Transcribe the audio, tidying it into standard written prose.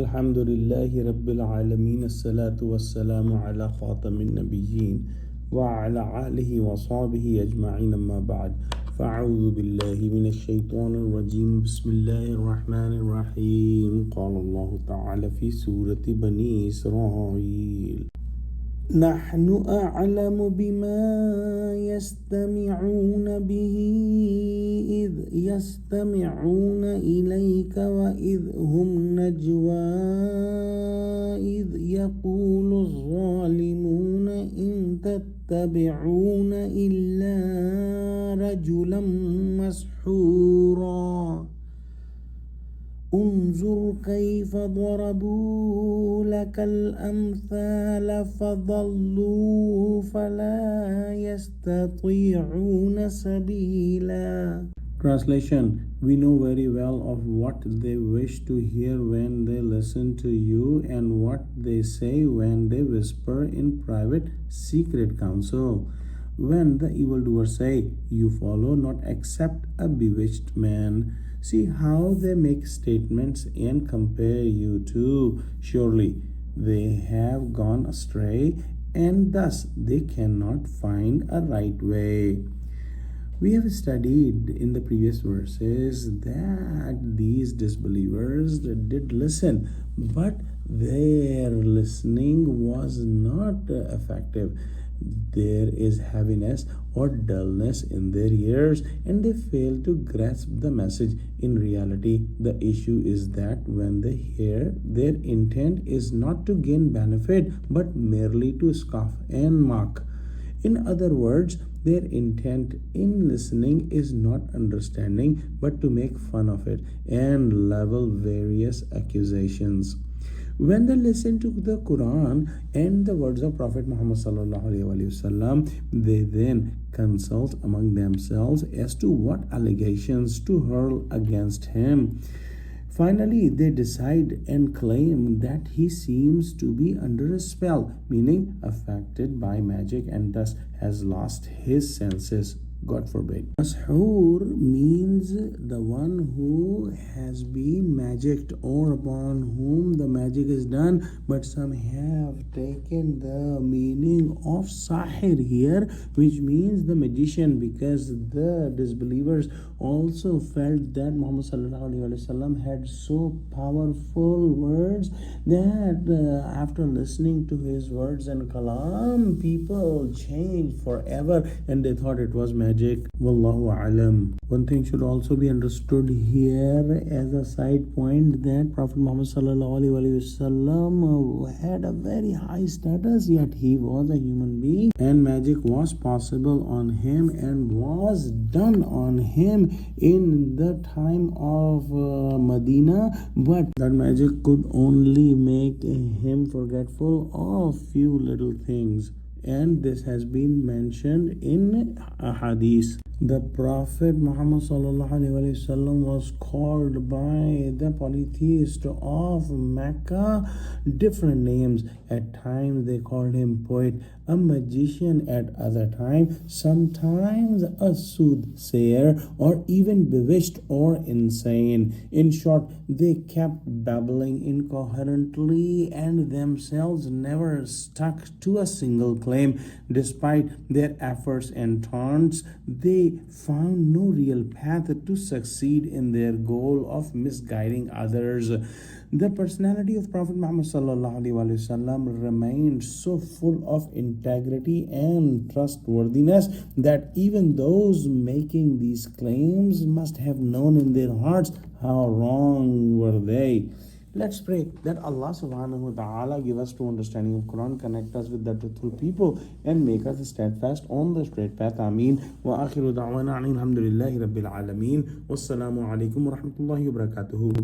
Alhamdulillahi Rabbil Alameen. As-salatu was-salamu ala khatamin nabiyyin wa ala alihi wa sahbihi ajma'in amma ba'd. Fa'udhu billahi minash shaitanir rajim. Bismillahir rahmanir rahim. Qala Allah ta'ala fi Surah Bani Israel. نحن أعلم بما يستمعون به إذ يستمعون إليك وإذ هم نجوى إذ يقول الظالمون إن تتبعون إلا رجلا مسحورا انظر كيف ضربوا لك الأمثال فضلوا فلا يستطيعون سبيلا. Translation: We know very well of what they wish to hear when they listen to you and what they say when they whisper in private secret counsel. When the evildoers say, "You follow not except a bewitched man," see how they make statements and compare you to. Surely they have gone astray, and thus they cannot find a right way. We have studied in the previous verses that these disbelievers did listen, but their listening was not effective. There is heaviness or dullness in their ears, and they fail to grasp the message. In reality, the issue is that when they hear, their intent is not to gain benefit, but merely to scoff and mock. In other words, their intent in listening is not understanding, but to make fun of it and level various accusations. When they listen to the Quran and the words of Prophet Muhammad sallallahu alaihi wasallam, they then consult among themselves as to what allegations to hurl against him. Finally, they decide and claim that he seems to be under a spell, meaning affected by magic, and thus has lost his senses. God forbid. Mashur means the one who has been magicked or upon whom the magic is done, but some have taken the meaning of sahir here, which means the magician, because the disbelievers also felt that Muhammad had so powerful words that after listening to his words and kalam, people changed forever, and they thought it was magic. Wallahu alam. One thing should also be understood here as a side point, that Prophet Muhammad had a very high status, yet he was a human being, and magic was possible on him and was done on him in the time of Medina, but that magic could only make him forgetful of few little things. And this has been mentioned in a hadith. The Prophet Muhammad was called by the polytheists of Mecca different names. At times they called him poet, a magician at other times, sometimes a soothsayer, or even bewitched or insane. In short, they kept babbling incoherently and themselves never stuck to a single claim. Despite their efforts and taunts, they found no real path to succeed in their goal of misguiding others. The personality of Prophet Muhammad remained so full of integrity and trustworthiness that even those making these claims must have known in their hearts how wrong were they. Let's pray that Allah subhanahu wa ta'ala give us true understanding of Quran, connect us with the truthful people, and make us steadfast on the straight path. Ameen. Wa akhiru da'wana alhamdulillahi rabbil alameen. Wassalamu alaikum wa rahmatullahi wa barakatuhu.